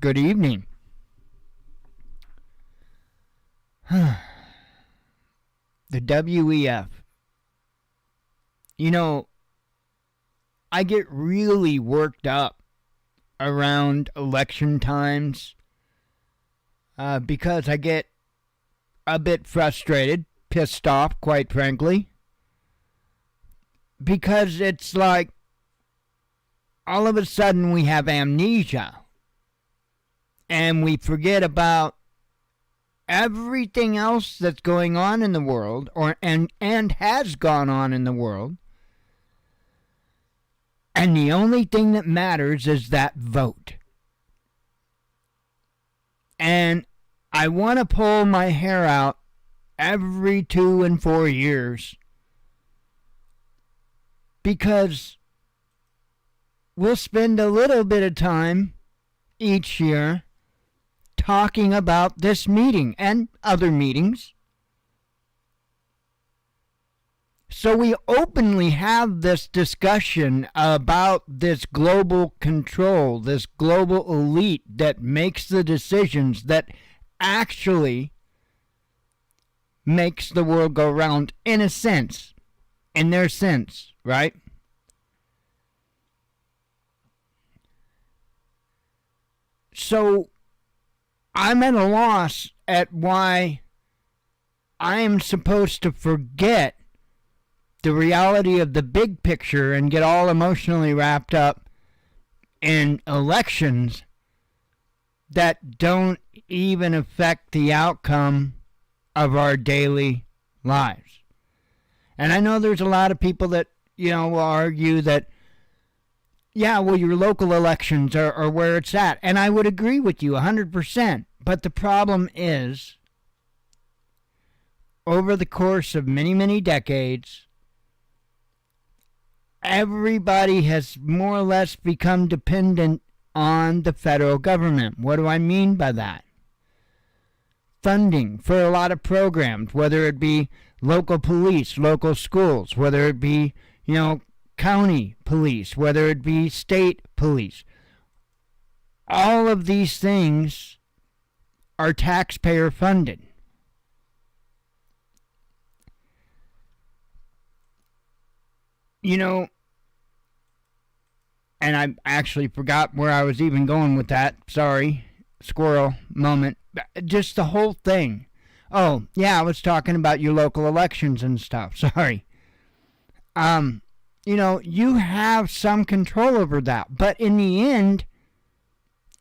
Good evening. The WEF. You know, I get really worked up around election times because I get a bit frustrated, pissed off, quite frankly, because it's like all of a sudden we have amnesia and we forget about everything else that's going on in the world and has gone on in the world. And the only thing that matters is that vote. And I want to pull my hair out every 2 and 4 years because we'll spend a little bit of time each year talking about this meeting and other meetings. So we openly have this discussion about this global control, this global elite that makes the decisions that actually makes the world go round in a sense, in their sense, right? So I'm at a loss at why I am supposed to forget the reality of the big picture and get all emotionally wrapped up in elections that don't even affect the outcome of our daily lives. And I know there's a lot of people that, will argue that, yeah, well, your local elections are where it's at. And I would agree with you 100%. But the problem is, over the course of many, many decades, everybody has more or less become dependent on the federal government. What do I mean by that? Funding for a lot of programs, whether it be local police, local schools, whether it be, county police, whether it be state police. All of these things are taxpayer funded. And I actually forgot where I was even going with that. Sorry, squirrel moment. Just the whole thing. Oh, yeah, I was talking about your local elections and stuff. Sorry. You have some control over that. But in the end,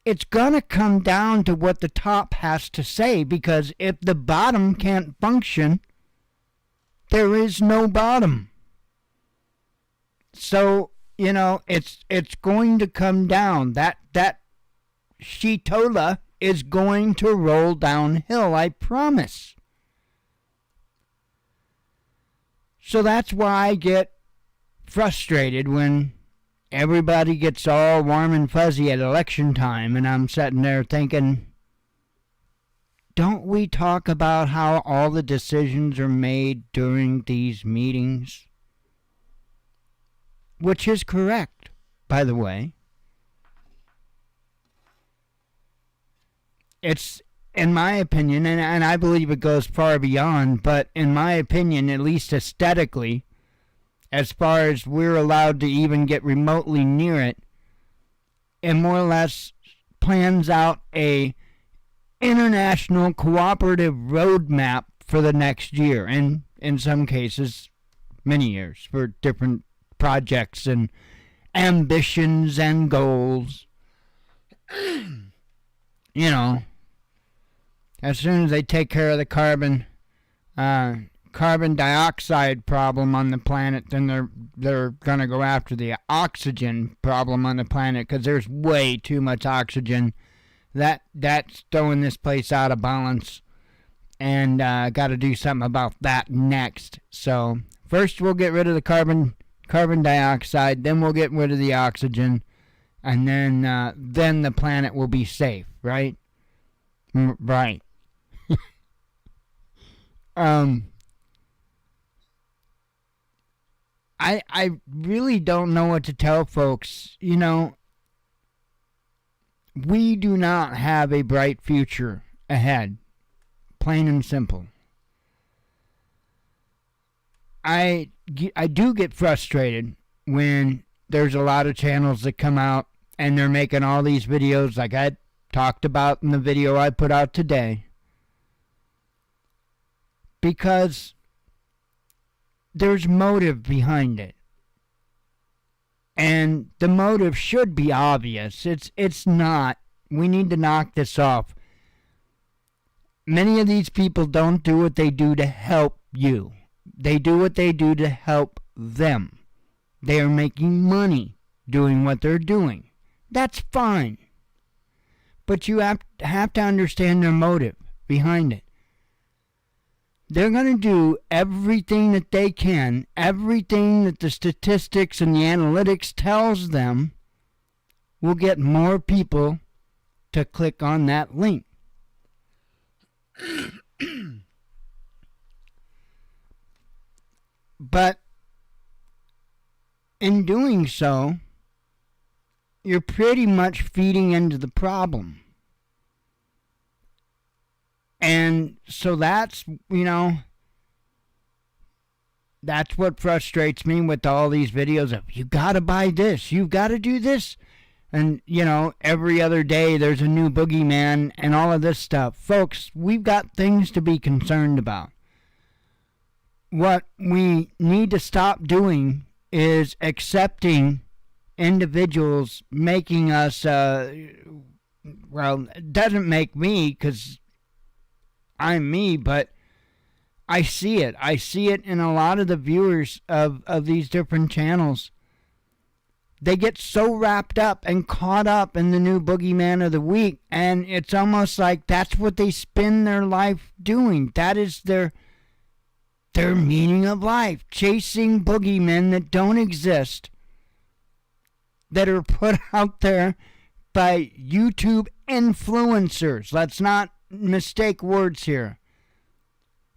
it's going to come down to what the top has to say. Because if the bottom can't function, there is no bottom. So, it's going to come down. That Shitola is going to roll downhill, I promise. So that's why I get frustrated when everybody gets all warm and fuzzy at election time, and I'm sitting there thinking, don't we talk about how all the decisions are made during these meetings? Which is correct, by the way. It's, in my opinion, and I believe it goes far beyond, but in my opinion, at least aesthetically, as far as we're allowed to even get remotely near it, it more or less plans out a international cooperative roadmap for the next year, and in some cases, many years, for different projects and ambitions and goals. As soon as they take care of the carbon dioxide problem on the planet, then they're going to go after the oxygen problem on the planet, because there's way too much oxygen. That's throwing this place out of balance, and got to do something about that next. So first we'll get rid of the carbon dioxide, then we'll get rid of the oxygen, and then the planet will be safe, right? Right. I really don't know what to tell folks. We do not have a bright future ahead. Plain and simple. I do get frustrated when there's a lot of channels that come out and they're making all these videos like I talked about in the video I put out today. Because there's motive behind it. And the motive should be obvious. It's not. We need to knock this off. Many of these people don't do what they do to help you. They do what they do to help them. They are making money doing what they're doing. That's fine. But you have to understand their motive behind it. They're going to do everything that they can, everything that the statistics and the analytics tells them will get more people to click on that link. But in doing so, you're pretty much feeding into the problem. And so that's, that's what frustrates me with all these videos of, you gotta buy this, you've gotta do this. And, every other day there's a new boogeyman and all of this stuff. Folks, we've got things to be concerned about. What we need to stop doing is accepting individuals making us, it doesn't make me because I'm me, but I see it. I see it in a lot of the viewers of these different channels. They get so wrapped up and caught up in the new boogeyman of the week, and it's almost like that's what they spend their life doing. That is their meaning of life, chasing boogeymen that don't exist, that are put out there by YouTube influencers. Let's not mistake words here.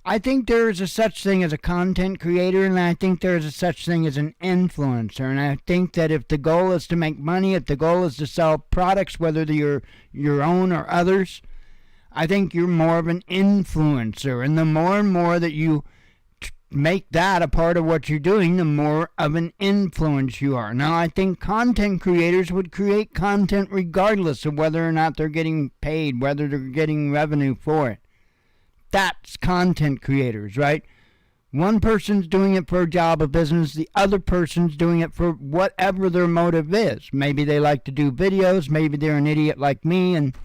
I think there is a such thing as a content creator, and I think there is a such thing as an influencer. And I think that if the goal is to make money, if the goal is to sell products, whether they're your own or others, I think you're more of an influencer. And the more and more that you make that a part of what you're doing, the more of an influence you are. Now, I think content creators would create content regardless of whether or not they're getting paid, whether they're getting revenue for it. That's content creators, right? One person's doing it for a job, a business. The other person's doing it for whatever their motive is. Maybe they like to do videos. Maybe they're an idiot like me. And,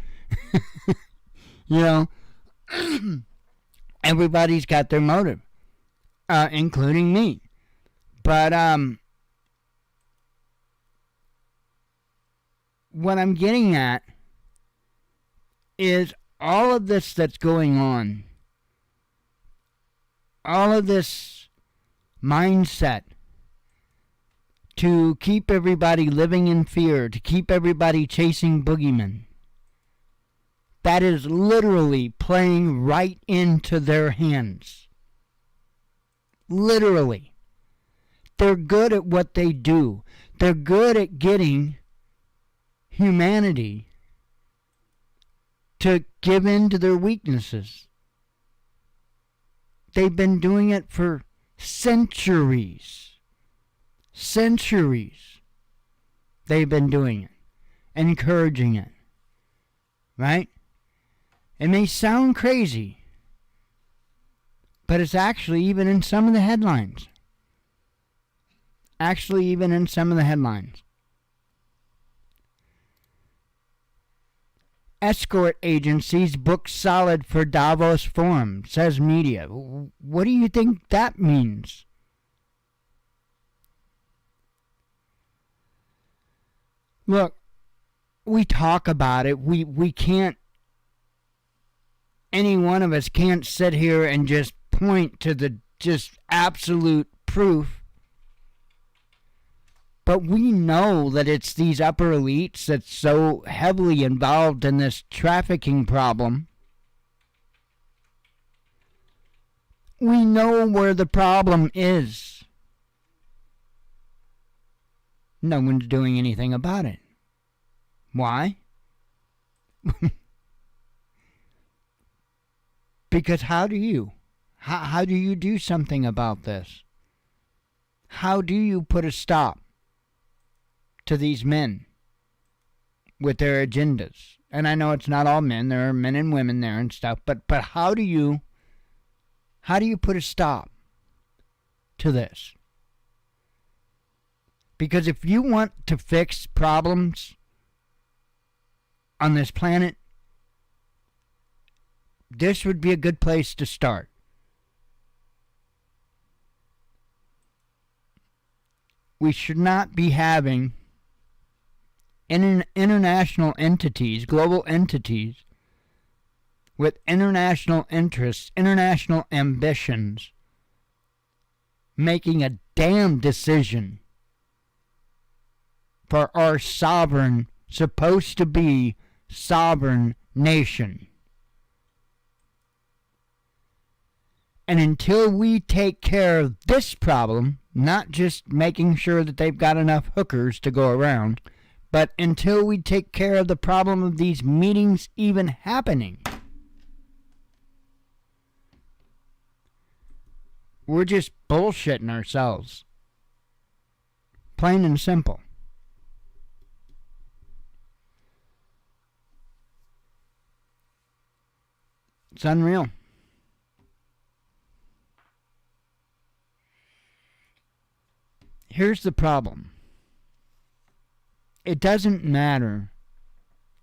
everybody's got their motive, including me. But what I'm getting at is all of this that's going on, all of this mindset to keep everybody living in fear, to keep everybody chasing boogeymen, that is literally playing right into their hands. Literally. They're good at what they do. They're good at getting humanity to give in to their weaknesses. They've been doing it for centuries. Centuries. They've been doing it. Encouraging it. Right? It may sound crazy, but it's actually even in some of the headlines. Actually even in some of the headlines. Escort agencies book solid for Davos forum, says media. What do you think that means? Look, we talk about it. We can't, any one of us can't sit here and just point to the just absolute proof. But we know that it's these upper elites that's so heavily involved in this trafficking problem. We know where the problem is. No one's doing anything about it. Why? Because how do you? How do you do something about this? How do you put a stop to these men with their agendas? And I know it's not all men. There are men and women there and stuff. But how do you put a stop to this? Because if you want to fix problems on this planet, this would be a good place to start. We should not be having international entities, global entities, with international interests, international ambitions, making a damn decision for our sovereign, supposed to be sovereign nation. And until we take care of this problem, not just making sure that they've got enough hookers to go around, but until we take care of the problem of these meetings even happening, we're just bullshitting ourselves. Plain and simple. It's unreal. Here's the problem. It doesn't matter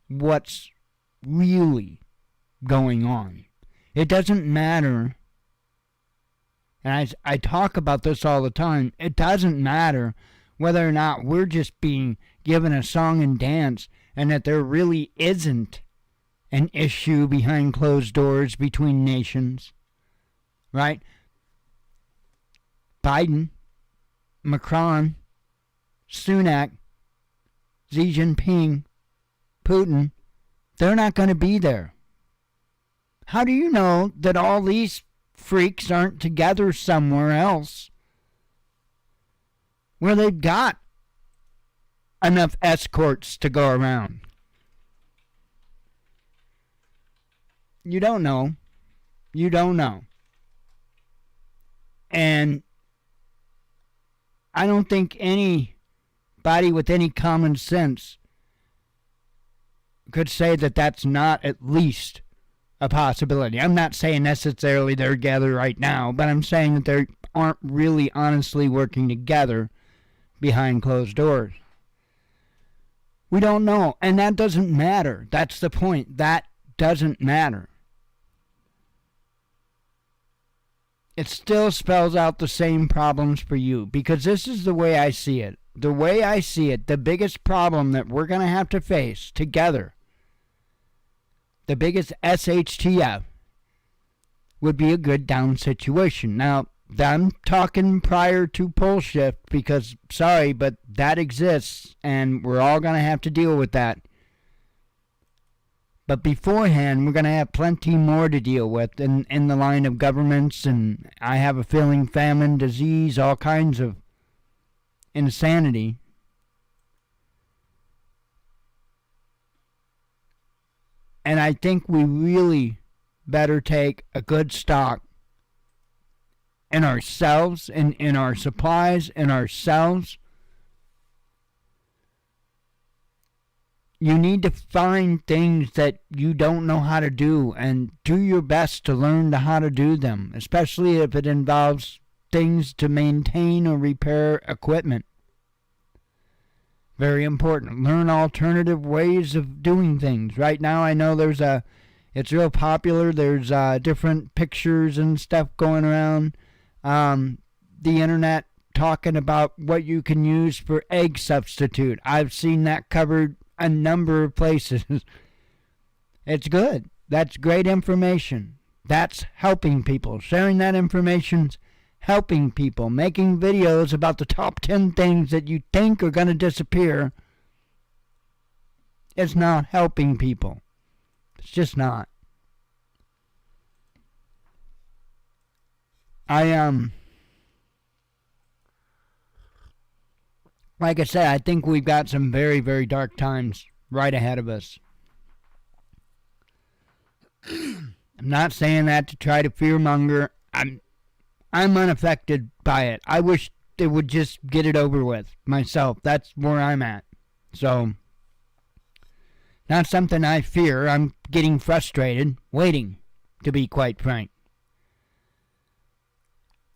what's really going on. It doesn't matter, and I talk about this all the time, it doesn't matter whether or not we're just being given a song and dance and that there really isn't an issue behind closed doors between nations, right? Biden, Macron, Sunak, Xi Jinping, Putin, they're not going to be there. How do you know that all these freaks aren't together somewhere else where they've got enough escorts to go around? You don't know. You don't know. And I don't think anybody with any common sense could say that that's not at least a possibility. I'm not saying necessarily they're together right now, but I'm saying that they aren't really honestly working together behind closed doors. We don't know, and that doesn't matter. That's the point. That doesn't matter. It still spells out the same problems for you, because this is the way I see it. The way I see it, the biggest problem that we're going to have to face together, the biggest SHTF, would be a good down situation. Now, I'm talking prior to pole shift because, sorry, but that exists, and we're all going to have to deal with that. But beforehand, we're going to have plenty more to deal with in the line of governments, and I have a feeling famine, disease, all kinds of insanity. And I think we really better take a good stock in ourselves, in our supplies, in ourselves. You need to find things that you don't know how to do and do your best to learn how to do them, especially if it involves things to maintain or repair equipment. Very important. Learn alternative ways of doing things. Right now I know it's real popular. There's different pictures and stuff going around the internet talking about what you can use for egg substitute. I've seen that covered a number of places. It's good. That's great information. That's helping people. Sharing that information's helping people. Making videos about the top 10 things that you think are going to disappear. It's not helping people. It's just not. Like I said, I think we've got some very, very dark times right ahead of us. I'm not saying that to try to fearmonger. I'm unaffected by it. I wish they would just get it over with myself. That's where I'm at. So, not something I fear. I'm getting frustrated, waiting, to be quite frank.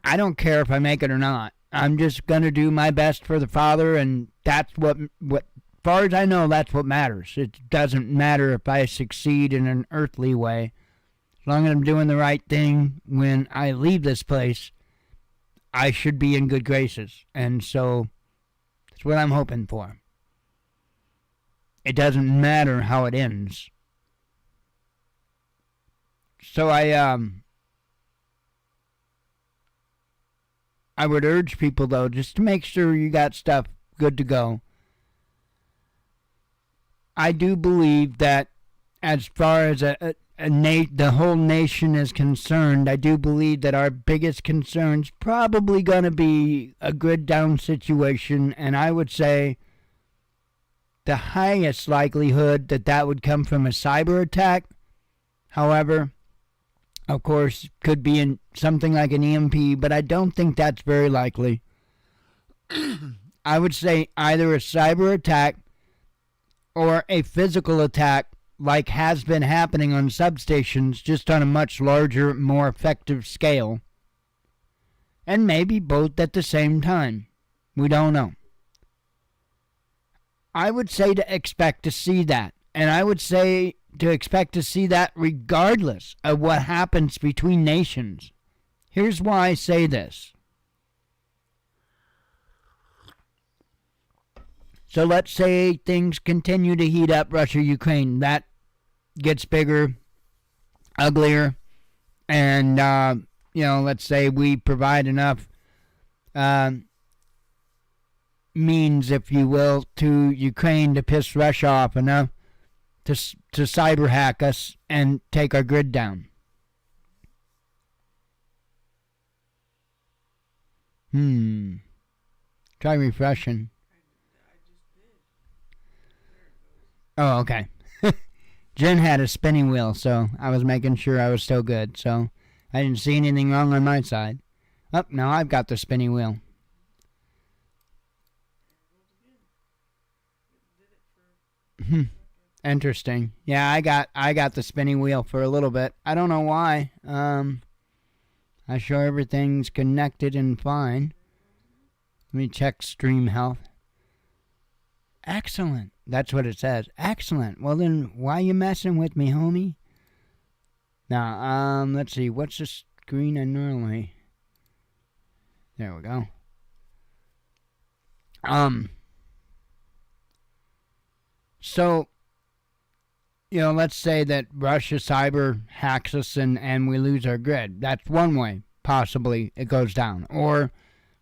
I don't care if I make it or not. I'm just going to do my best for the Father, and that's what far as I know, that's what matters. It doesn't matter if I succeed in an earthly way. As long as I'm doing the right thing when I leave this place, I should be in good graces. And so, that's what I'm hoping for. It doesn't matter how it ends. So I would urge people, though, just to make sure you got stuff good to go. I do believe that as far as the whole nation is concerned, I do believe that our biggest concern's probably going to be a grid down situation, and I would say the highest likelihood that would come from a cyber attack. However, of course, could be in something like an EMP, but I don't think that's very likely. I would say either a cyber attack or a physical attack like has been happening on substations, just on a much larger, more effective scale. And maybe both at the same time. We don't know. I would say to expect to see that. And I would say to expect to see that regardless of what happens between nations. Here's why I say this. So let's say things continue to heat up, Russia-Ukraine. That gets bigger, uglier, and, let's say we provide enough means, if you will, to Ukraine to piss Russia off enough to cyber hack us and take our grid down. Try refreshing. Oh, okay. Jen had a spinning wheel, so I was making sure I was still good. So I didn't see anything wrong on my side. Oh, now I've got the spinning wheel. Interesting. Yeah, I got the spinning wheel for a little bit. I don't know why. I show everything's connected and fine. Let me check stream health. Excellent. That's what it says. Excellent. Well then, why you messing with me, homie? Now, let's see. What's the screen I normally... There we go. So, let's say that Russia cyber hacks us and we lose our grid. That's one way, possibly, it goes down. Or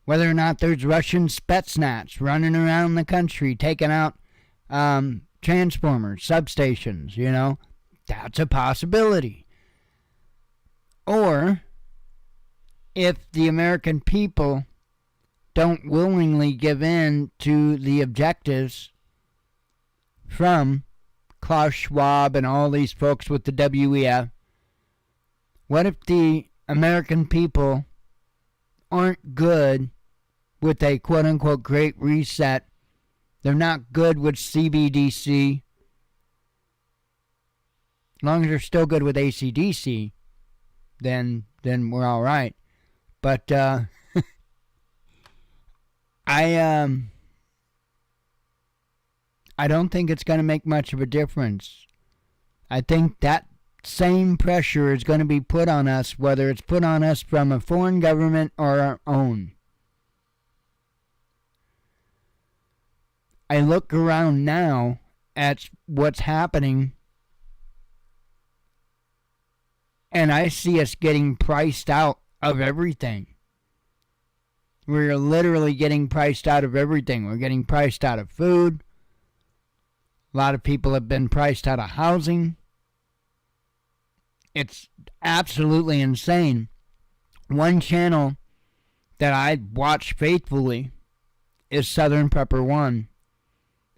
whether or not there's Russian Spetsnaz running around the country taking out transformers, substations, that's a possibility. Or if the American people don't willingly give in to the objectives from Klaus Schwab and all these folks with the WEF, what if the American people aren't good with a quote-unquote great reset? They're not good with CBDC. As long as they're still good with ACDC, then we're all right. But I don't think it's going to make much of a difference. I think that same pressure is going to be put on us, whether it's put on us from a foreign government or our own. I look around now at what's happening, and I see us getting priced out of everything. We're literally getting priced out of everything. We're getting priced out of food. A lot of people have been priced out of housing. It's absolutely insane. One channel that I watch faithfully is Southern Prepper One,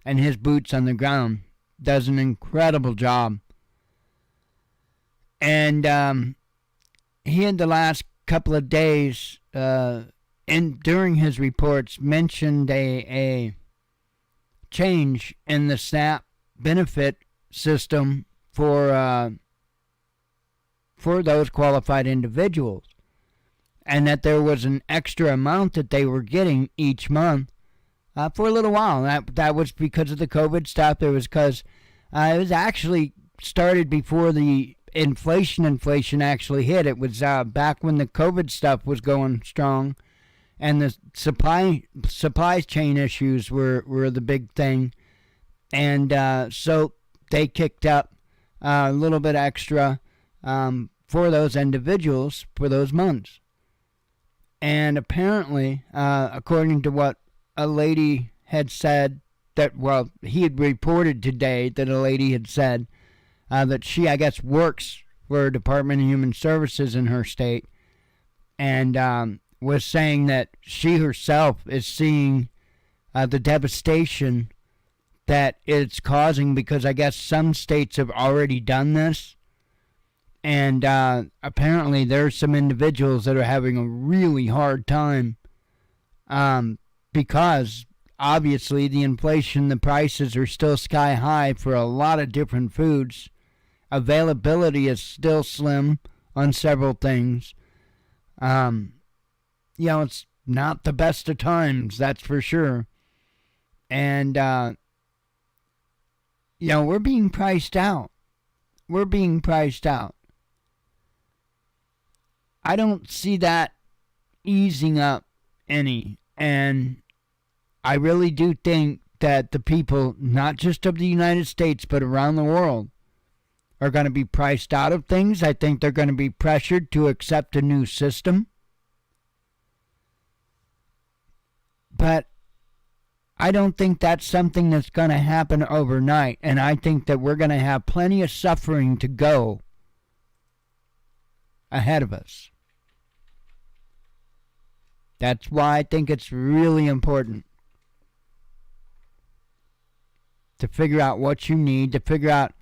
and his boots on the ground does an incredible job. And he had the last couple of days, during his reports, mentioned a change in the SNAP benefit system for those qualified individuals, and that there was an extra amount that they were getting each month for a little while. That was because of the COVID stuff. It was because it was actually started before the inflation actually hit. It was back when the COVID stuff was going strong, and the supply chain issues were the big thing, and so they kicked up a little bit extra for those individuals for those months. And apparently, according to what a lady had said, he had reported today that a lady had said that she, I guess, works for Department of Human Services in her state, and was saying that she herself is seeing the devastation that it's causing, because I guess some states have already done this, and apparently there's some individuals that are having a really hard time because obviously the inflation, the prices are still sky high for a lot of different foods. Availability is still slim on several things. It's not the best of times, that's for sure. And, we're being priced out. We're being priced out. I don't see that easing up any. And I really do think that the people, not just of the United States, but around the world, are going to be priced out of things. I think they're going to be pressured to accept a new system. But I don't think that's something that's going to happen overnight. And I think that we're going to have plenty of suffering to go ahead of us. That's why I think it's really important to figure out what you need, to figure out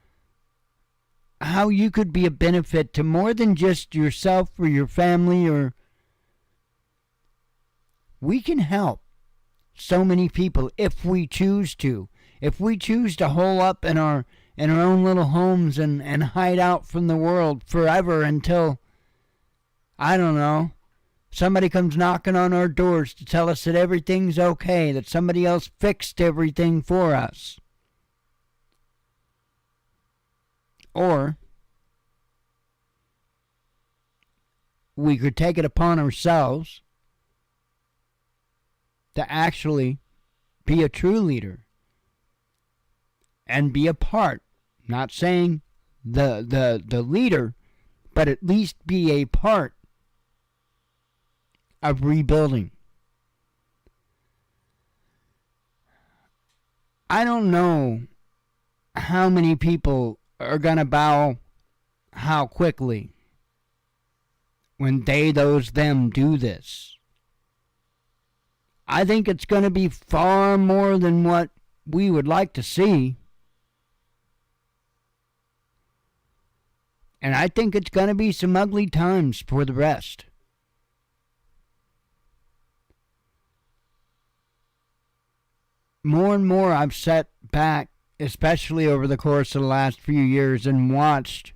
how you could be a benefit to more than just yourself or your family. Or we can help so many people if we choose to. If we choose to hole up in our own little homes and hide out from the world forever until, I don't know, somebody comes knocking on our doors to tell us that everything's okay, that somebody else fixed everything for us. Or we could take it upon ourselves to actually be a true leader and be a part, not saying the leader, but at least be a part of rebuilding. I don't know how many people are going to bow how quickly when them do this. I think it's going to be far more than what we would like to see. And I think it's going to be some ugly times for the rest. More and more I've sat back, especially over the course of the last few years, and watched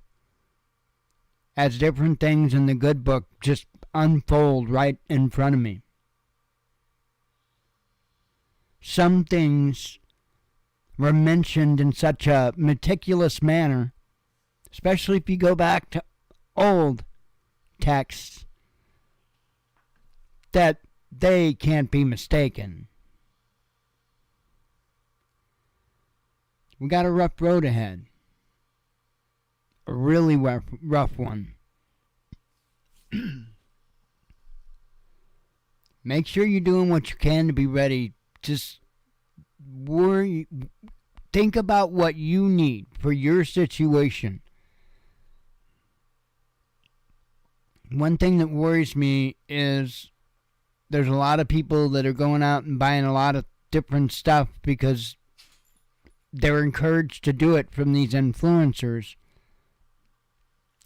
as different things in the good book just unfold right in front of me. Some things were mentioned in such a meticulous manner, especially if you go back to old texts, that they can't be mistaken. We got a rough road ahead. A really rough one. Make sure you're doing what you can to be ready. Just think about what you need for your situation. One thing that worries me is there's a lot of people that are going out and buying a lot of different stuff because they're encouraged to do it from these influencers.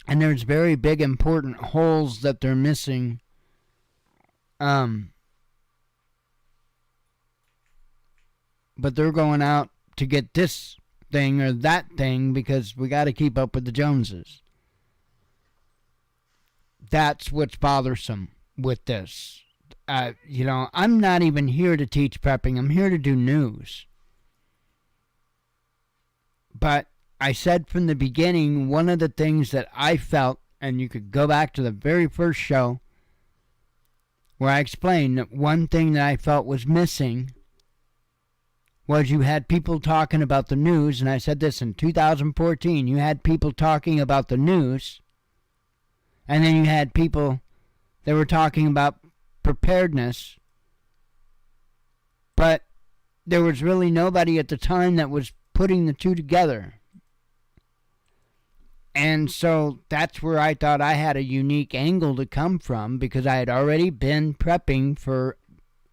And there's very big important holes that they're missing. But they're going out to get this thing or that thing because we got to keep up with the Joneses. That's what's bothersome with this. I'm not even here to teach prepping. I'm here to do news. But I said from the beginning, one of the things that I felt, and you could go back to the very first show where I explained that one thing that I felt was missing was you had people talking about the news, and I said this in 2014, you had people talking about the news, and then you had people that were talking about preparedness, but there was really nobody at the time that was putting the two together. And so that's where I thought I had a unique angle to come from, because I had already been prepping for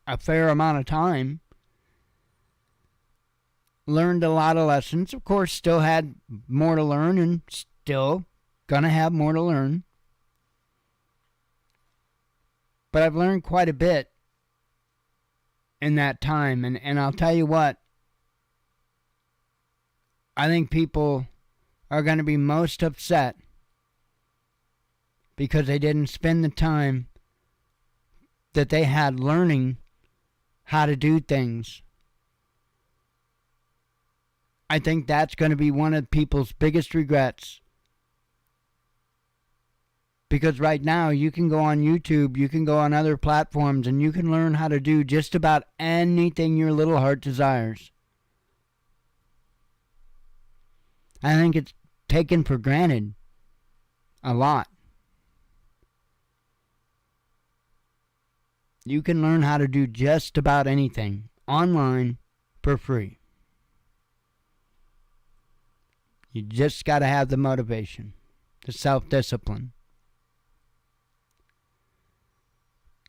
a fair amount of time. Learned a lot of lessons. Of course, still had more to learn and still gonna have more to learn. But I've learned quite a bit in that time. And I'll tell you what, I think people are going to be most upset because they didn't spend the time that they had learning how to do things. I think that's going to be one of people's biggest regrets. Because right now you can go on YouTube, you can go on other platforms, and you can learn how to do just about anything your little heart desires. I think it's taken for granted a lot. You can learn how to do just about anything online for free. You just got to have the motivation, the self-discipline.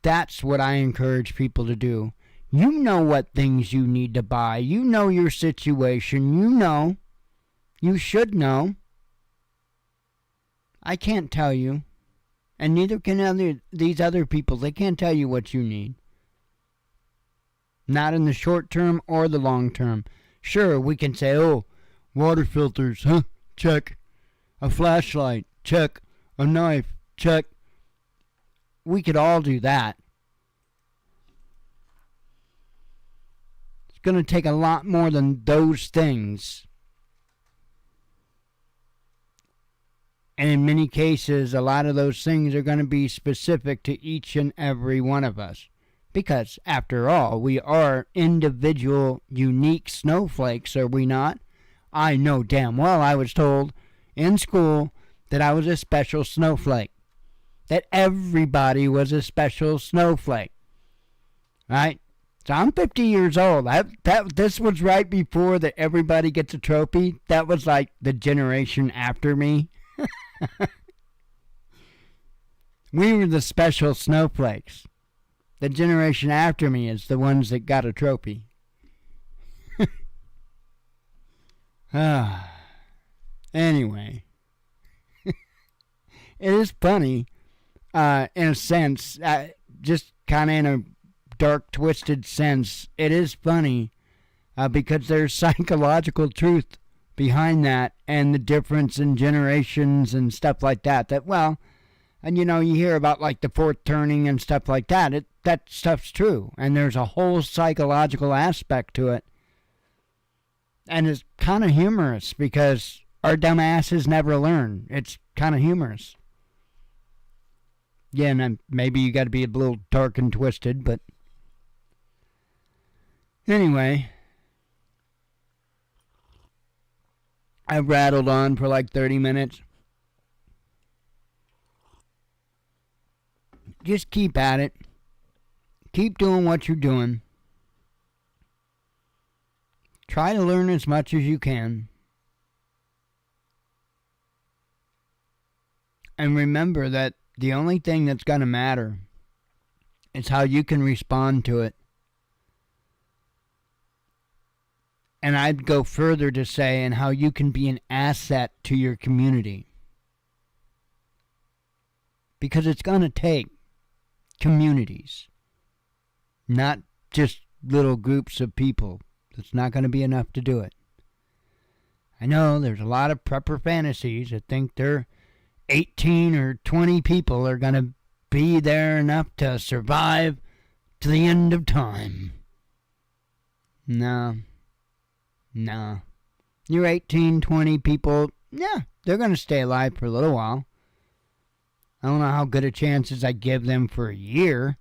That's what I encourage people to do. You know what things you need to buy. You know your situation. You know. You should know. I can't tell you. And neither can these other people. They can't tell you what you need. Not in the short term or the long term. Sure, we can say, oh, water filters, huh? Check. A flashlight, check. A knife, check. We could all do that. It's going to take a lot more than those things. And in many cases, a lot of those things are going to be specific to each and every one of us. Because, after all, we are individual, unique snowflakes, are we not? I know damn well I was told in school that I was a special snowflake. That everybody was a special snowflake. Right? So I'm 50 years old. This was right before that everybody gets a trophy. That was like the generation after me. We were the special snowflakes. The generation after me is the ones that got a trophy. Anyway. It is funny, in a sense, just kind of in a dark, twisted sense. It is funny because there's psychological truth behind that, and the difference in generations and stuff like that. And you hear about like the fourth turning and stuff like that. That stuff's true, and there's a whole psychological aspect to it. And it's kind of humorous because our dumbasses never learn. It's kind of humorous. Yeah, and maybe you got to be a little dark and twisted, but anyway, I rattled on for like 30 minutes. Just keep at it. Keep doing what you're doing. Try to learn as much as you can. And remember that the only thing that's going to matter is how you can respond to it. And I'd go further to say, and how you can be an asset to your community. Because it's going to take communities, not just little groups of people. It's not going to be enough to do it. I know there's a lot of prepper fantasies that think they're 18 or 20 people are going to be there enough to survive to the end of time. No. You're 18, 20 people, yeah, they're going to stay alive for a little while. I don't know how good a chances I give them for a year,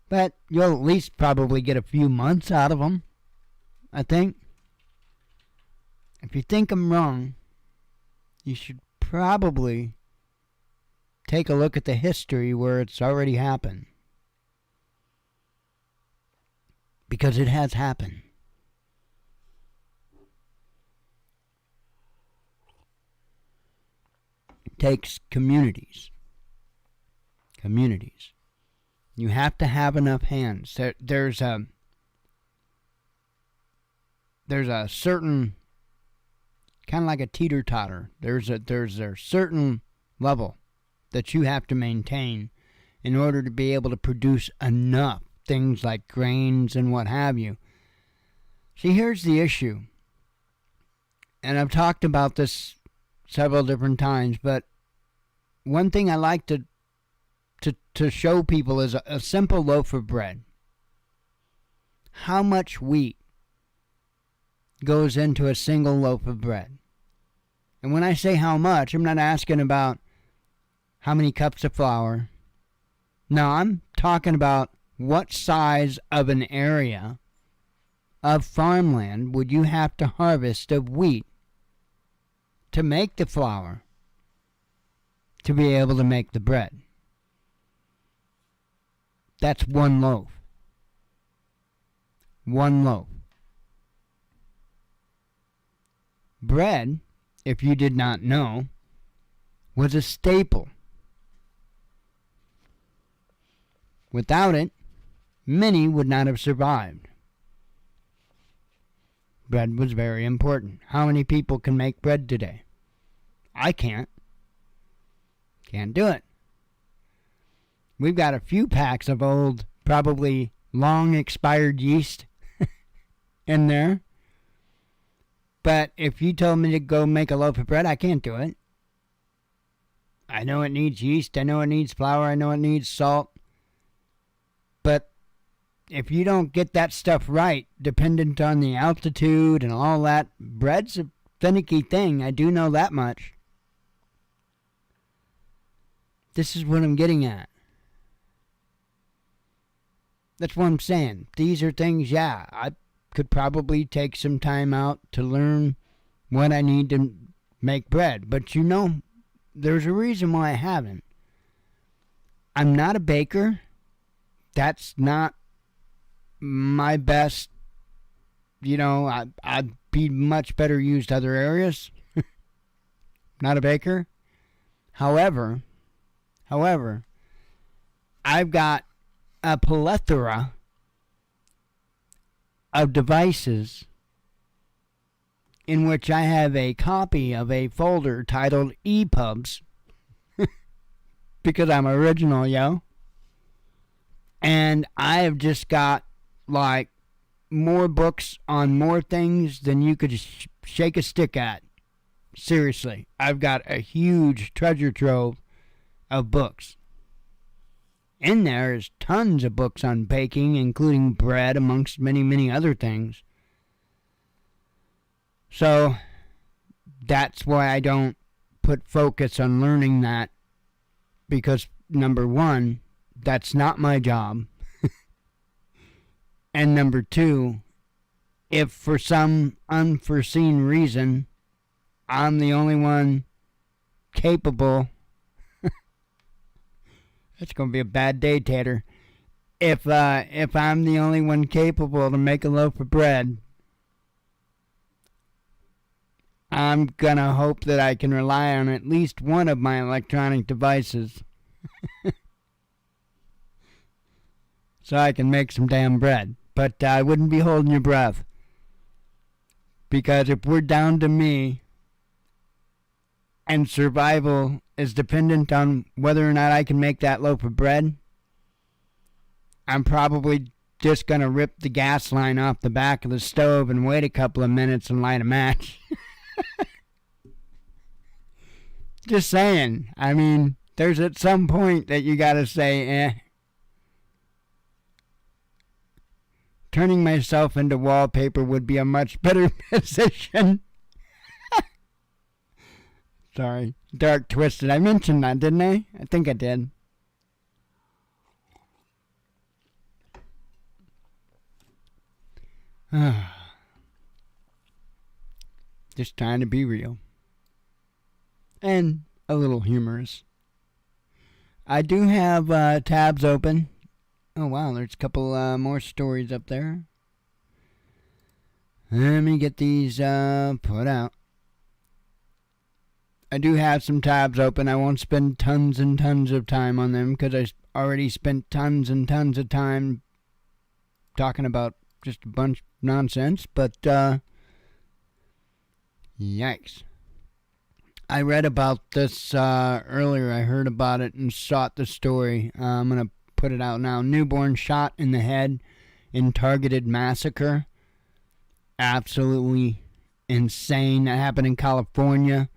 but you'll at least probably get a few months out of them, I think. If you think I'm wrong, you should probably take a look at the history where it's already happened. Because it has happened. It takes communities. You have to have enough hands. There's a certain, kind of like a teeter-totter. There's a certain level that you have to maintain in order to be able to produce enough things like grains and what have you. See, here's the issue. And I've talked about this several different times, but one thing I like to show people is a simple loaf of bread. How much wheat goes into a single loaf of bread? And when I say how much, I'm not asking about how many cups of flour. No, I'm talking about what size of an area of farmland would you have to harvest of wheat to make the flour to be able to make the bread. That's one loaf. One loaf. Bread, if you did not know, was a staple. Without it, many would not have survived. Bread was very important. How many people can make bread today? I can't. Can't do it. We've got a few packs of old, probably long expired yeast in there. But if you told me to go make a loaf of bread, I can't do it. I know it needs yeast. I know it needs flour. I know it needs salt. But if you don't get that stuff right, dependent on the altitude and all that, bread's a finicky thing. I do know that much. This is what I'm getting at. That's what I'm saying. These are things, yeah, I could probably take some time out to learn what I need to make bread. But you know, there's a reason why I haven't. I'm not a baker. That's not my best, you know, I'd be much better used other areas. Not a baker. However, I've got a plethora of devices in which I have a copy of a folder titled EPUBs because I'm original, yo. And I have just got like more books on more things than you could shake a stick at. Seriously, I've got a huge treasure trove of books. In there is tons of books on baking, including bread, amongst many, many other things. So that's why I don't put focus on learning that, because number one, that's not my job. And number two, if for some unforeseen reason I'm the only one capable, it's going to be a bad day, Tater. If I'm the only one capable to make a loaf of bread, I'm going to hope that I can rely on at least one of my electronic devices so I can make some damn bread. But I wouldn't be holding your breath, because if we're down to me and survival is dependent on whether or not I can make that loaf of bread, I'm probably just going to rip the gas line off the back of the stove and wait a couple of minutes and light a match. Just saying. I mean, there's at some point that you got to say, turning myself into wallpaper would be a much better position. Sorry. Dark Twisted. I mentioned that, didn't I? I think I did. Just trying to be real. And a little humorous. I do have tabs open. Oh, wow. There's a couple more stories up there. Let me get these put out. I do have some tabs open. I won't spend tons and tons of time on them because I already spent tons and tons of time talking about just a bunch of nonsense. But, yikes. I read about this earlier. I heard about it and sought the story. I'm going to put it out now. Newborn shot in the head in targeted massacre. Absolutely insane. That happened in California.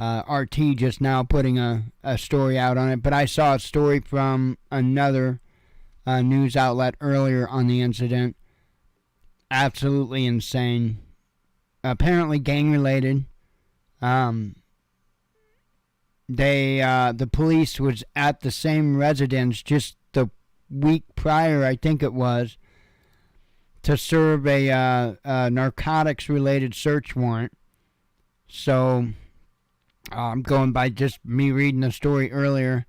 RT just now putting a story out on it. But I saw a story from another news outlet earlier on the incident. Absolutely insane. Apparently gang-related. The police was at the same residence just the week prior, I think it was, to serve a narcotics-related search warrant. So, I'm going by just me reading the story earlier.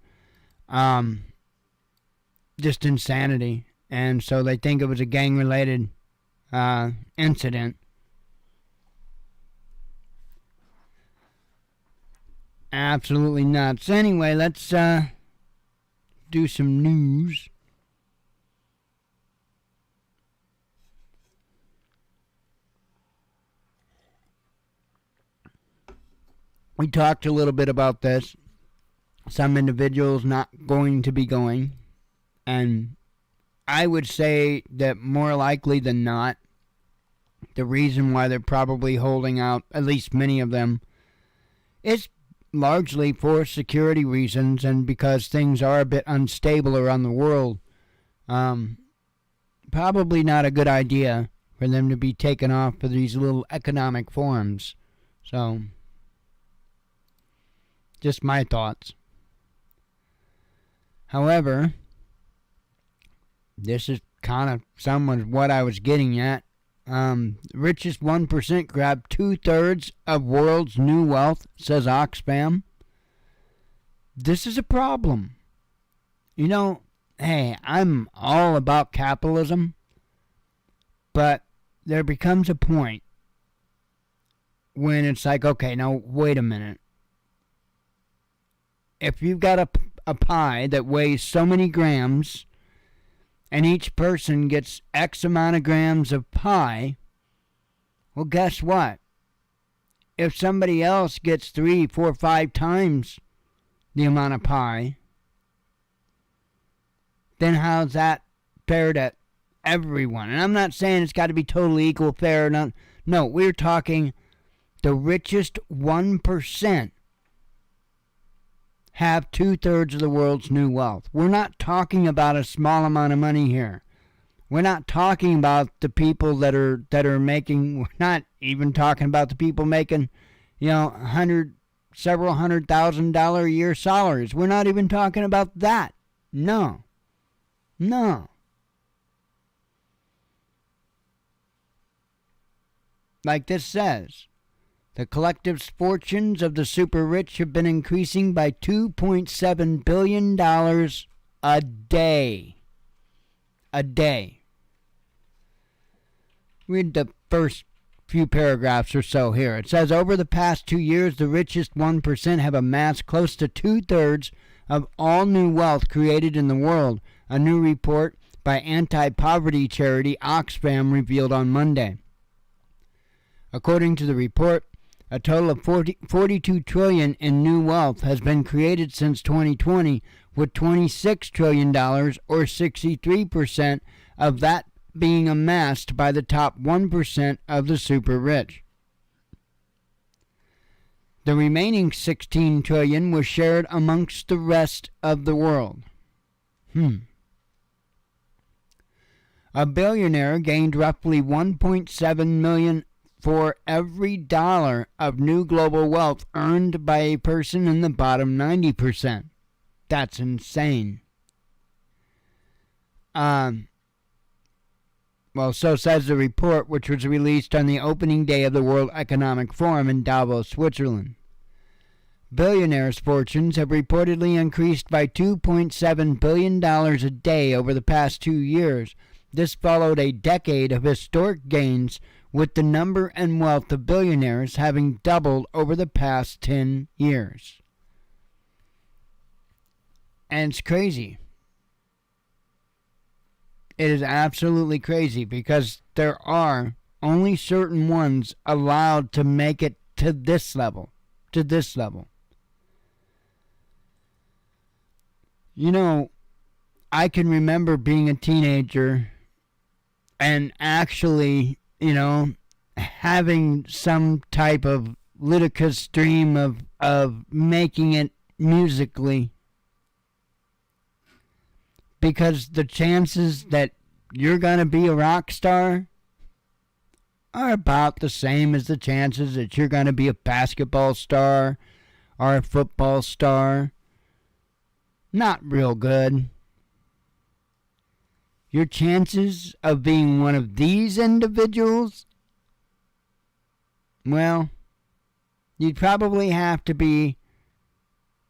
Just insanity. And so they think it was a gang-related incident. Absolutely nuts. Anyway, let's do some news. We talked a little bit about this. Some individuals not going to be going. And I would say that more likely than not, the reason why they're probably holding out, at least many of them, is largely for security reasons and because things are a bit unstable around the world. Probably not a good idea for them to be taken off for these little economic forums. So, just my thoughts. However, this is kind of somewhat what I was getting at. Richest 1% grab 2/3 of world's new wealth, says Oxfam. This is a problem. You know, hey, I'm all about capitalism, but there becomes a point when it's like, okay, now wait a minute. If you've got a pie that weighs so many grams, and each person gets X amount of grams of pie, well, guess what? If somebody else gets 3, 4, 5 times the amount of pie, then how's that fair to everyone? And I'm not saying it's got to be totally equal, fair. No, we're talking the richest 1% have 2/3 of the world's new wealth. We're not talking about a small amount of money here. We're not talking about the people that are making. We're not even talking about the people making, several $100,000 a year salaries. We're not even talking about that. No. Like this says, the collective fortunes of the super rich have been increasing by $2.7 billion a day. A day. Read the first few paragraphs or so here. It says, over the past 2 years, the richest 1% have amassed close to 2/3 of all new wealth created in the world, a new report by anti-poverty charity Oxfam revealed on Monday. According to the report, A total of 42 trillion in new wealth has been created since 2020, with $26 trillion or 63% of that being amassed by the top 1% of the super rich. The remaining 16 trillion was shared amongst the rest of the world. A billionaire gained roughly 1.7 million for every dollar of new global wealth earned by a person in the bottom 90%. That's insane. Well, so says the report, which was released on the opening day of the World Economic Forum in Davos, Switzerland. Billionaires' fortunes have reportedly increased by $2.7 billion a day over the past 2 years. This followed a decade of historic gains, with the number and wealth of billionaires having doubled over the past 10 years. And it's crazy. It is absolutely crazy because there are only certain ones allowed to make it to this level. You know, I can remember being a teenager and actually, having some type of ludicrous dream of making it musically. Because the chances that you're going to be a rock star are about the same as the chances that you're going to be a basketball star or a football star. Not real good. Your chances of being one of these individuals, well, you'd probably have to be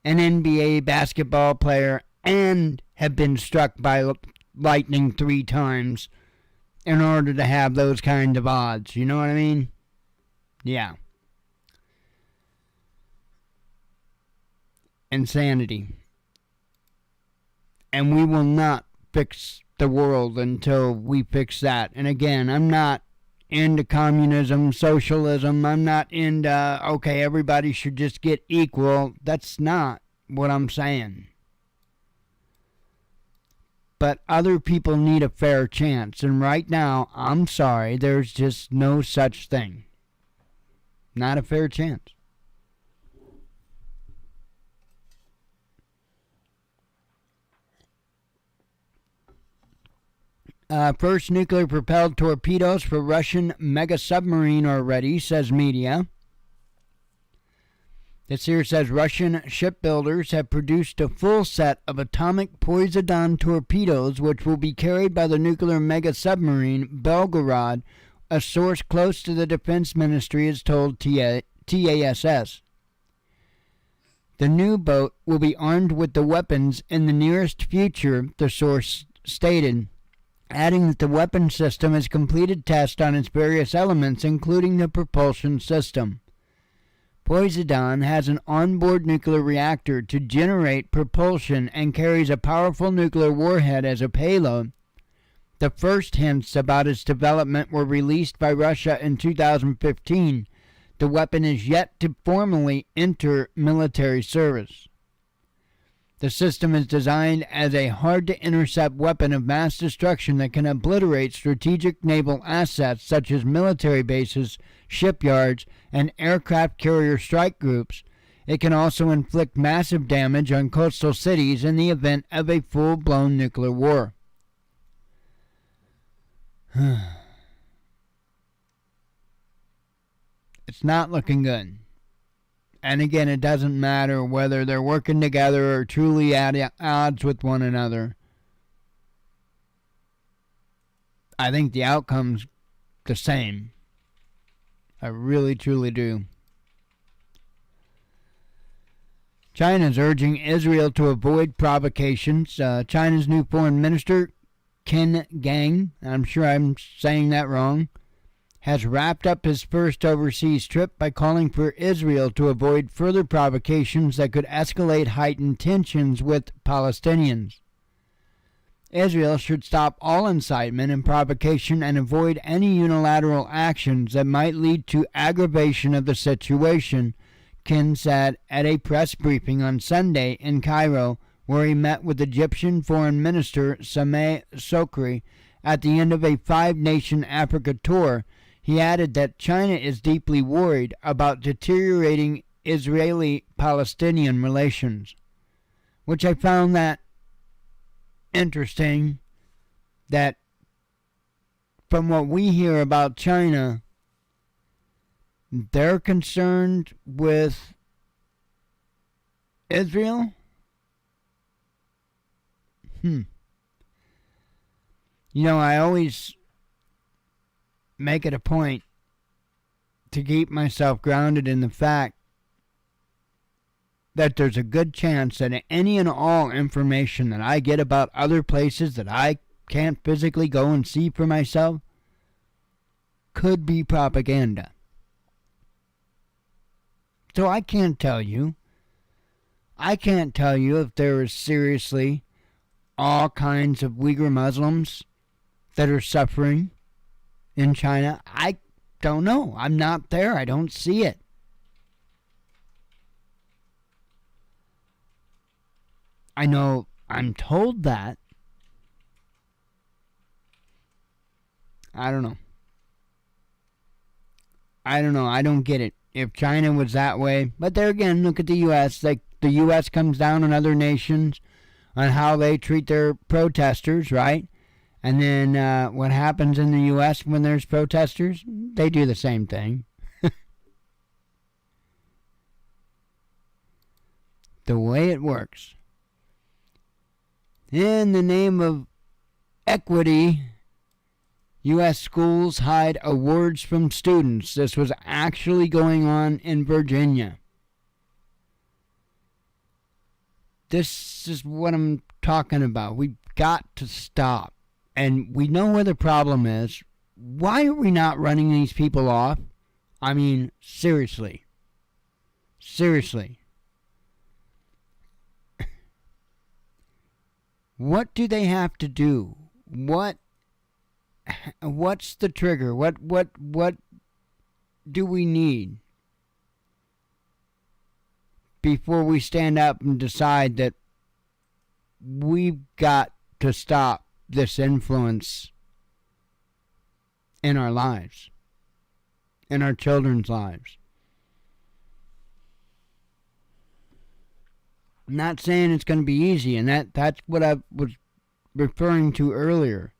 an NBA basketball player and have been struck by lightning 3 times in order to have those kind of odds. You know what I mean? Yeah. Insanity. And we will not fix the world until we fix that. And again, I'm not into communism, socialism. I'm not into, okay, everybody should just get equal. That's not what I'm saying. But other people need a fair chance. And right now, I'm sorry, there's just no such thing. Not a fair chance. First nuclear-propelled torpedoes for Russian mega-submarine are ready, says media. This here says Russian shipbuilders have produced a full set of atomic Poseidon torpedoes, which will be carried by the nuclear mega-submarine Belgorod, a source close to the Defense Ministry has told TASS. The new boat will be armed with the weapons in the nearest future, the source stated, adding that the weapon system has completed tests on its various elements, including the propulsion system. Poseidon has an onboard nuclear reactor to generate propulsion and carries a powerful nuclear warhead as a payload. The first hints about its development were released by Russia in 2015. The weapon is yet to formally enter military service. The system is designed as a hard-to-intercept weapon of mass destruction that can obliterate strategic naval assets such as military bases, shipyards, and aircraft carrier strike groups. It can also inflict massive damage on coastal cities in the event of a full-blown nuclear war. It's not looking good. And again, it doesn't matter whether they're working together or truly at odds with one another. I think the outcome's the same. I really, truly do. China's urging Israel to avoid provocations. China's new foreign minister, Qin Gang, I'm sure I'm saying that wrong, has wrapped up his first overseas trip by calling for Israel to avoid further provocations that could escalate heightened tensions with Palestinians. Israel should stop all incitement and provocation and avoid any unilateral actions that might lead to aggravation of the situation, Kin said at a press briefing on Sunday in Cairo, where he met with Egyptian Foreign Minister Sameh Sokri at the end of a five-nation Africa tour. He added that China is deeply worried about deteriorating Israeli-Palestinian relations, which I found that interesting, that from what we hear about China, they're concerned with Israel. You know, I always make it a point to keep myself grounded in the fact that there's a good chance that any and all information that I get about other places that I can't physically go and see for myself could be propaganda. So I can't tell you. I can't tell you if there is seriously all kinds of Uyghur Muslims that are suffering in China. I don't know. I'm not there. I don't see it. I know I'm told that. I don't know. I don't get it. If China was that way, but there again, look at the U.S. Like the U.S. comes down on other nations on how they treat their protesters, right? And then what happens in the U.S. when there's protesters? They do the same thing. The way it works. In the name of equity, U.S. schools hide awards from students. This was actually going on in Virginia. This is what I'm talking about. We've got to stop. And we know where the problem is. Why are we not running these people off? I mean, seriously. Seriously. What do they have to do? What's the trigger? What do we need before we stand up and decide that we've got to stop this influence in our lives, in our children's lives? I'm not saying it's going to be easy, and that's what I was referring to earlier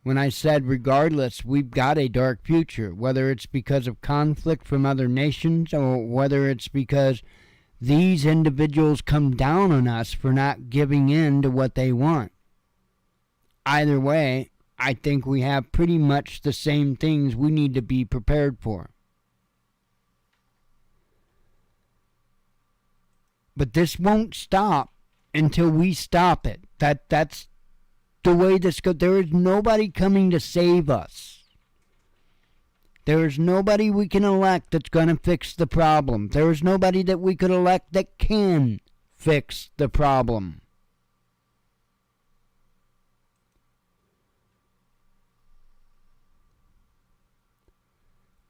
when I said regardless, we've got a dark future, whether it's because of conflict from other nations or whether it's because these individuals come down on us for not giving in to what they want. Either way, I think we have pretty much the same things we need to be prepared for. But this won't stop until we stop it. That's the way this goes. There is nobody coming to save us. There is nobody we can elect that's going to fix the problem. There is nobody that we could elect that can fix the problem.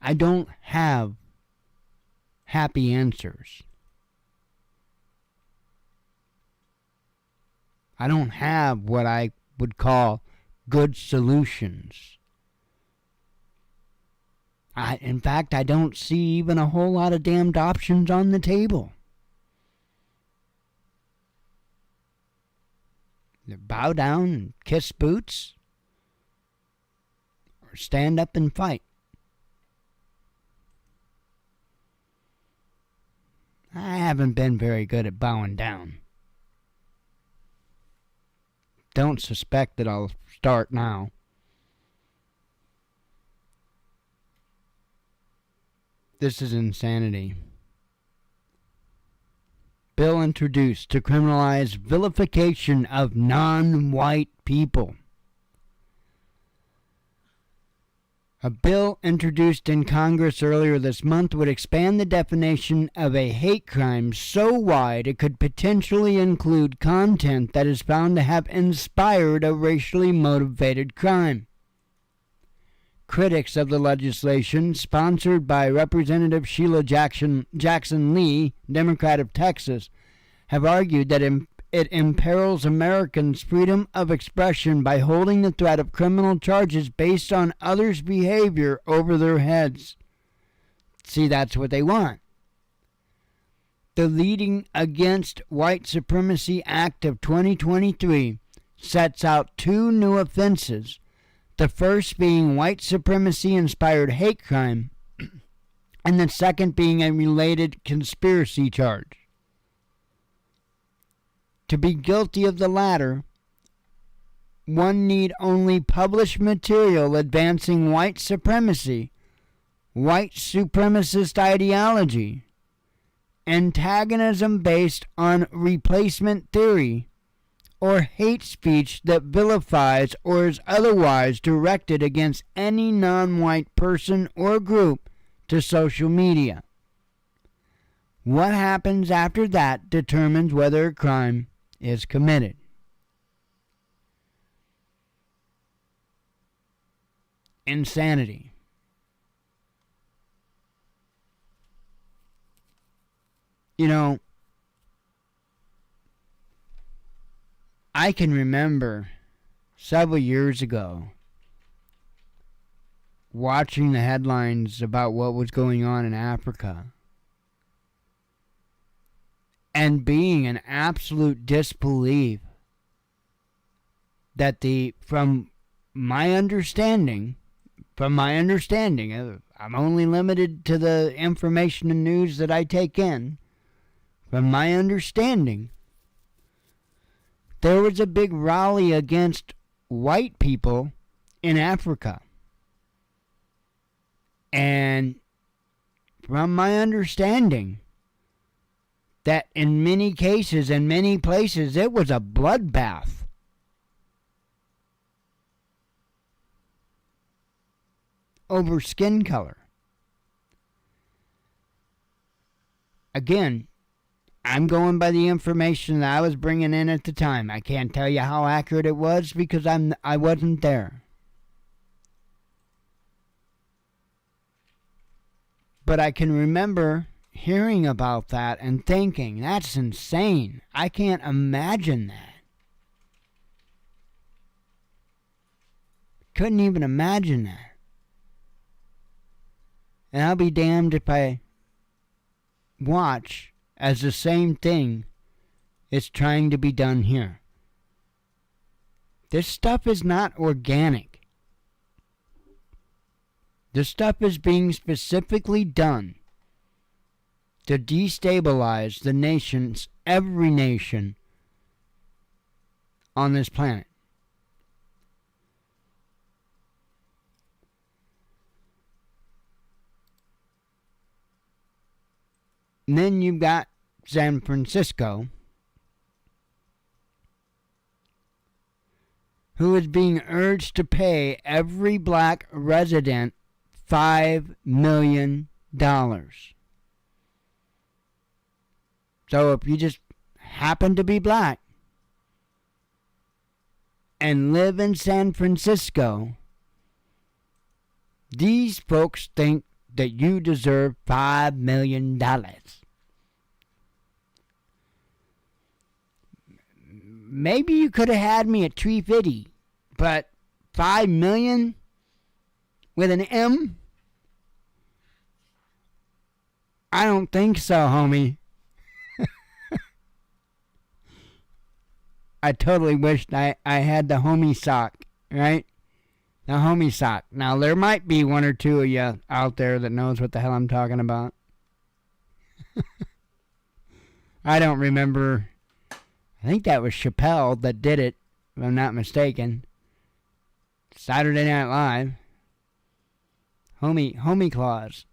I don't have happy answers. I don't have what I would call good solutions. In fact, I don't see even a whole lot of damned options on the table. Bow down and kiss boots, or stand up and fight. I haven't been very good at bowing down. Don't suspect that I'll start now. This is insanity. Bill introduced to criminalize vilification of non-white people. A bill introduced in Congress earlier this month would expand the definition of a hate crime so wide it could potentially include content that is found to have inspired a racially motivated crime. Critics of the legislation, sponsored by Representative Sheila Jackson Lee, Democrat of Texas, have argued that it imperils Americans' freedom of expression by holding the threat of criminal charges based on others' behavior over their heads. See, that's what they want. The Leading Against White Supremacy Act of 2023 sets out two new offenses, the first being white supremacy-inspired hate crime, and the second being a related conspiracy charge. To be guilty of the latter, one need only publish material advancing white supremacy, white supremacist ideology, antagonism based on replacement theory, or hate speech that vilifies or is otherwise directed against any non-white person or group to social media. What happens after that determines whether a crime is committed. Insanity. You know, I can remember several years ago watching the headlines about what was going on in Africa and being in absolute disbelief that from my understanding, I'm only limited to the information and news that I take in. From my understanding, there was a big rally against white people in Africa. And from my understanding, that in many cases, in many places, it was a bloodbath. Over skin color. Again, I'm going by the information that I was bringing in at the time. I can't tell you how accurate it was because I wasn't there. But I can remember hearing about that and thinking, that's insane. I can't imagine that. Couldn't even imagine that. And I'll be damned if I watch as the same thing is trying to be done here. This stuff is not organic. This stuff is being specifically done to destabilize the nations, every nation on this planet. And then you've got San Francisco, who is being urged to pay every black resident $5 million. So if you just happen to be black and live in San Francisco, these folks think that you deserve $5 million. Maybe you could have had me at $350, but $5 million with an M? I don't think so, homie. I totally wished I had the homie sock, right? The homie sock. Now, there might be one or two of you out there that knows what the hell I'm talking about. I don't remember. I think that was Chappelle that did it, if I'm not mistaken. Saturday Night Live. Homie claws.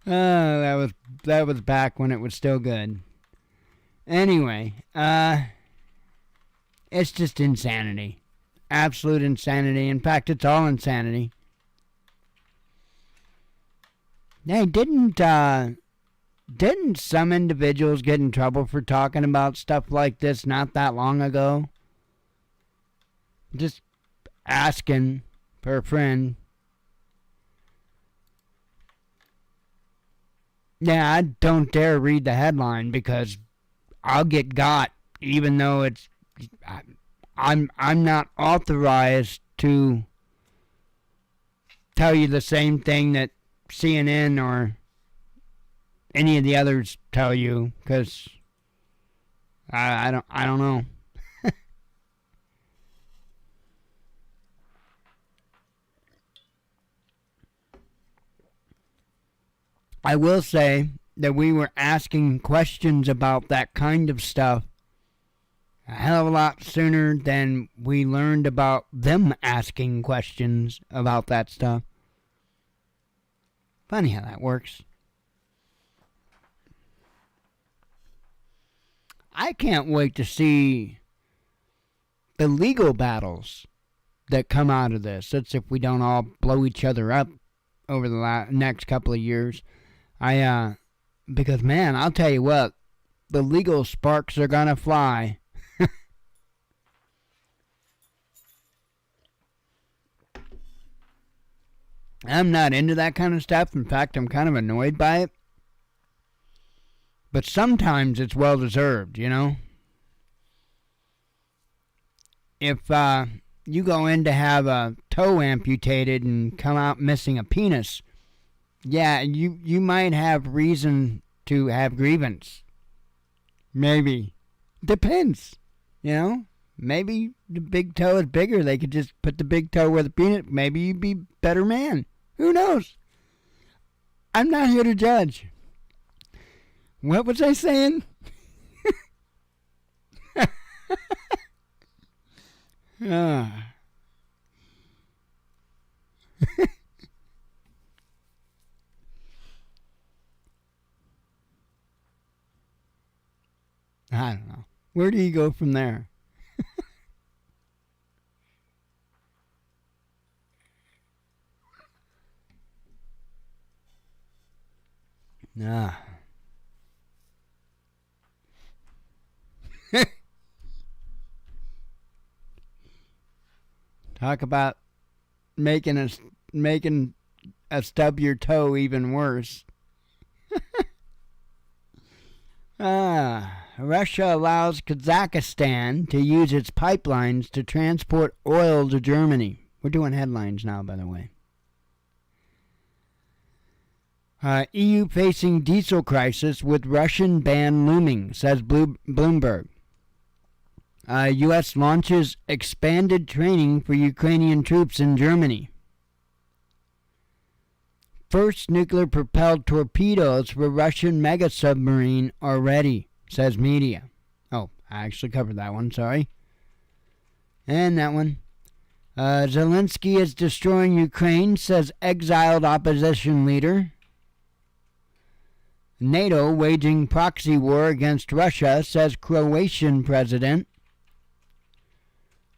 Oh, that was back when it was still good. Anyway, it's just insanity. absolute insanity. In fact, it's all insanity. Hey, didn't some individuals get in trouble for talking about stuff like this not that long ago? Just asking for a friend. Yeah, I don't dare read the headline because I'll get got, even though it's I'm not authorized to tell you the same thing that CNN or any of the others tell you, because I don't know. I will say that we were asking questions about that kind of stuff a hell of a lot sooner than we learned about them asking questions about that stuff. Funny how that works. I can't wait to see the legal battles that come out of this. That's if we don't all blow each other up over the next couple of years. Because man, I'll tell you what, the legal sparks are gonna fly. I'm not into that kind of stuff. In fact, I'm kind of annoyed by it. But sometimes it's well deserved, you know? If you go in to have a toe amputated and come out missing a penis, yeah, you might have reason to have grievance. Maybe. Depends, you know? Maybe the big toe is bigger. They could just put the big toe where the penis. Maybe you'd be a better man. Who knows? I'm not here to judge. What was I saying? I don't know. Where do you go from there? Nah. Talk about making a stub your toe even worse. Russia allows Kazakhstan to use its pipelines to transport oil to Germany. We're doing headlines now, by the way. EU facing diesel crisis with Russian ban looming, says Bloomberg. U.S. launches expanded training for Ukrainian troops in Germany. First nuclear-propelled torpedoes for Russian mega-submarine are ready, says media. Oh, I actually covered that one, sorry. And that one. Zelensky is destroying Ukraine, says exiled opposition leader. NATO waging proxy war against Russia, says Croatian president.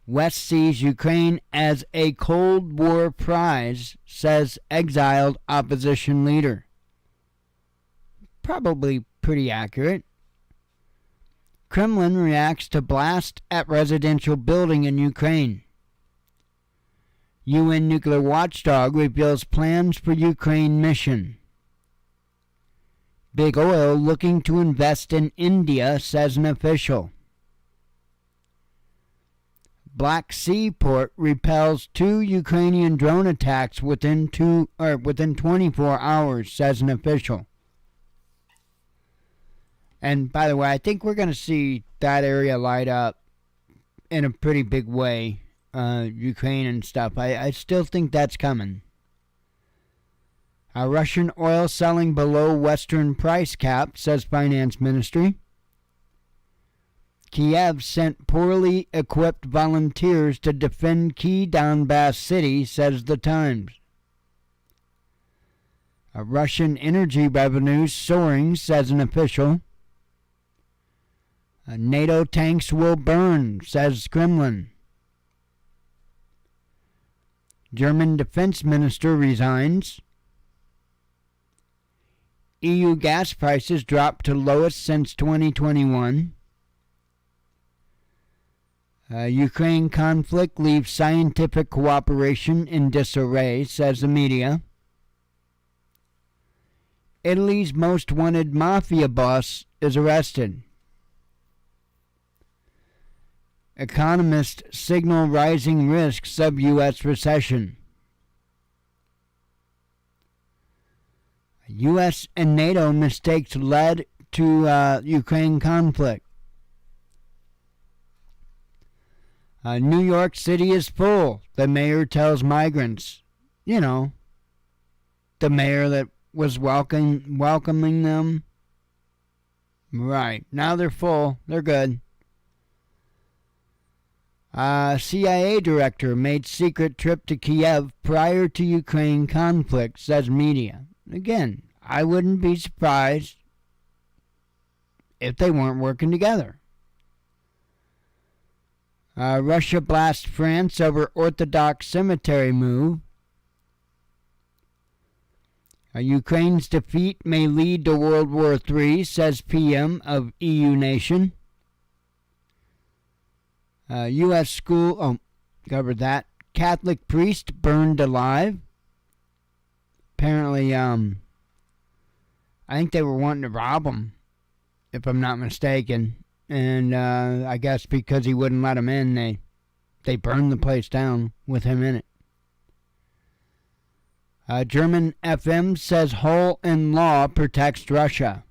West sees Ukraine as a Cold War prize, says exiled opposition leader. Probably pretty accurate. Kremlin reacts to blast at residential building in Ukraine. UN nuclear watchdog reveals plans for Ukraine mission. Big oil looking to invest in India, says an official. Black Sea port repels 2 Ukrainian drone attacks within 24 hours, says an official. And by the way, I think we're going to see that area light up in a pretty big way, Ukraine and stuff. I still think that's coming. Russian oil selling below Western price cap, says Finance Ministry. Kiev sent poorly equipped volunteers to defend key Donbass city, says the Times. Russian energy revenues soaring, says an official. NATO tanks will burn, says Kremlin. German defense minister resigns. EU gas prices drop to lowest since 2021. Ukraine conflict leaves scientific cooperation in disarray, says the media. Italy's most wanted mafia boss is arrested. Economists signal rising risks of U.S. recession. U.S. and NATO mistakes led to Ukraine conflict. New York City is full, the mayor tells migrants. You know, the mayor that was welcoming them. Right, now they're full. They're good. CIA director made secret trip to Kiev prior to Ukraine conflict, says media. Again, I wouldn't be surprised if they weren't working together. Russia blasts France over Orthodox cemetery move. Ukraine's defeat may lead to World War III, says PM of EU nation. U.S. school, covered that. Catholic priest burned alive. Apparently, I think they were wanting to rob him, if I'm not mistaken. And I guess because he wouldn't let him in, they burned the place down with him in it. German FM says hole in law protects Russia.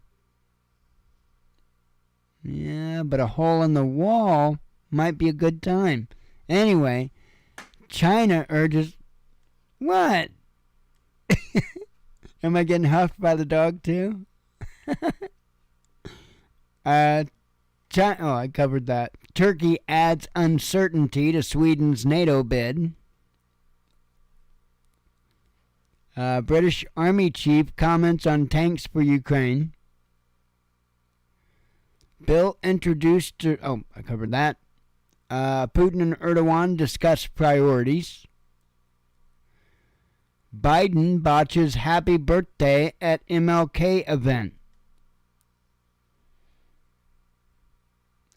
Yeah, but a hole in the wall might be a good time. Anyway, China urges... What? Am I getting huffed by the dog too? I covered that. Turkey adds uncertainty to Sweden's NATO bid. British Army chief comments on tanks for Ukraine. Bill introduced to... I covered that. Putin and Erdogan discuss priorities. Biden botches happy birthday at MLK event.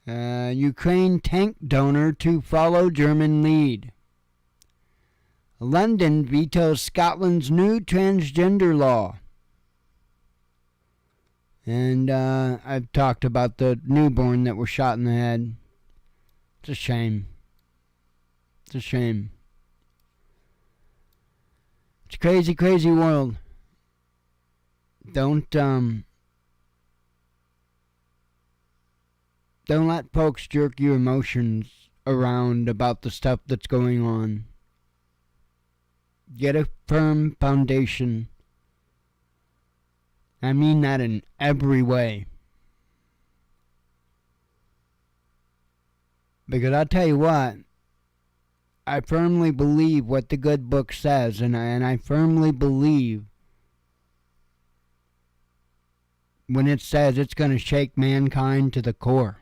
Ukraine tank donor to follow German lead. London vetoes Scotland's new transgender law. And I've talked about the newborn that was shot in the head. It's a shame. It's a shame. It's a crazy, crazy world. Don't let folks jerk your emotions around about the stuff that's going on. Get a firm foundation. I mean that in every way. Because I'll tell you what, I firmly believe what the good book says, and I firmly believe when it says it's going to shake mankind to the core.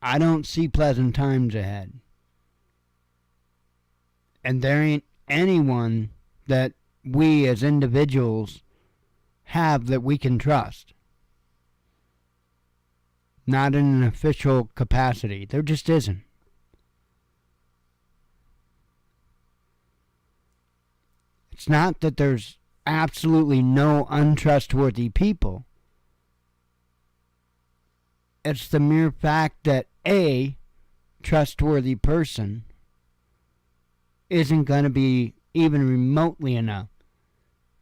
I don't see pleasant times ahead. And there ain't anyone that we as individuals have that we can trust. Not in an official capacity. There just isn't. It's not that there's absolutely no untrustworthy people. It's the mere fact that a trustworthy person isn't going to be even remotely enough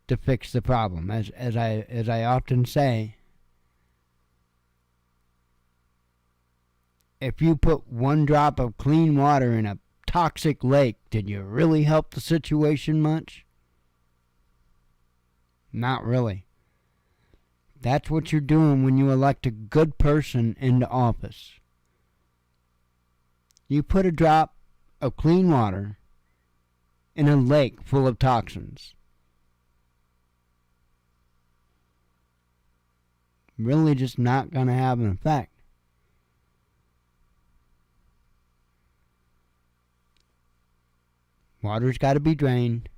to fix the problem. As I often say, if you put one drop of clean water in a toxic lake, did you really help the situation much? Not really. That's what you're doing when you elect a good person into office. You put a drop of clean water in a lake full of toxins. Really just not going to have an effect. Water's got to be drained.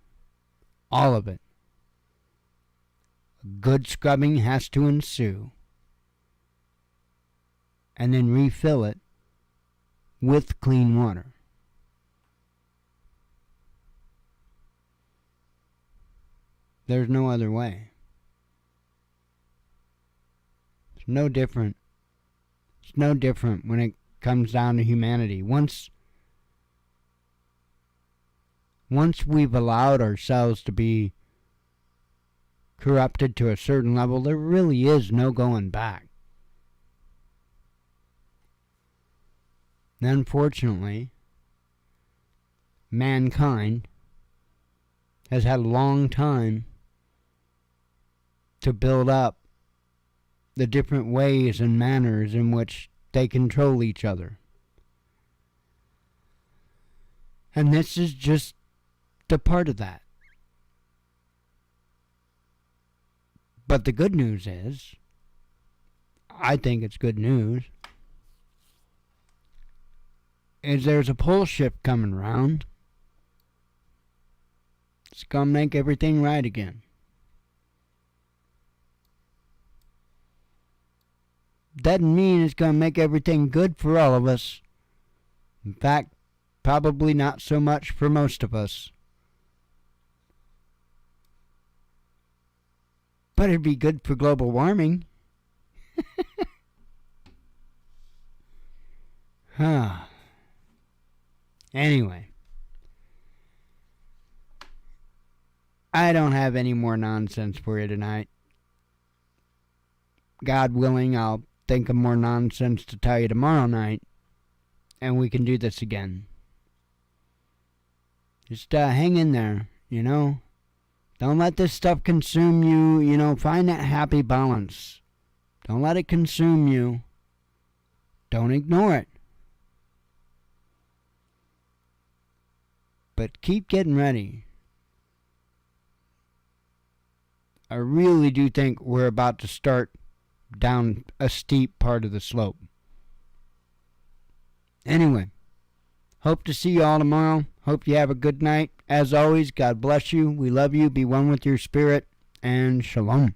All of it. Good scrubbing has to ensue. And then refill it with clean water. There's no other way. It's no different. It's no different when it comes down to humanity. Once we've allowed ourselves to be corrupted to a certain level, there really is no going back. And unfortunately, mankind has had a long time to build up the different ways and manners in which they control each other. And this is just a part of that. But the good news is, I think it's good news, is there's a pole shift coming around. It's gonna make everything right again. Doesn't mean it's gonna make everything good for all of us. In fact, probably not so much for most of us. But it'd be good for global warming. Anyway. I don't have any more nonsense for you tonight. God willing, I'll think of more nonsense to tell you tomorrow night, and we can do this again. Just hang in there, you know. Don't let this stuff consume you, you know. Find that happy balance. Don't let it consume you. Don't ignore it. But keep getting ready. I really do think we're about to start down a steep part of the slope. Anyway, hope to see you all tomorrow. Hope you have a good night. As always, God bless you. We love you. Be one with your spirit. And shalom.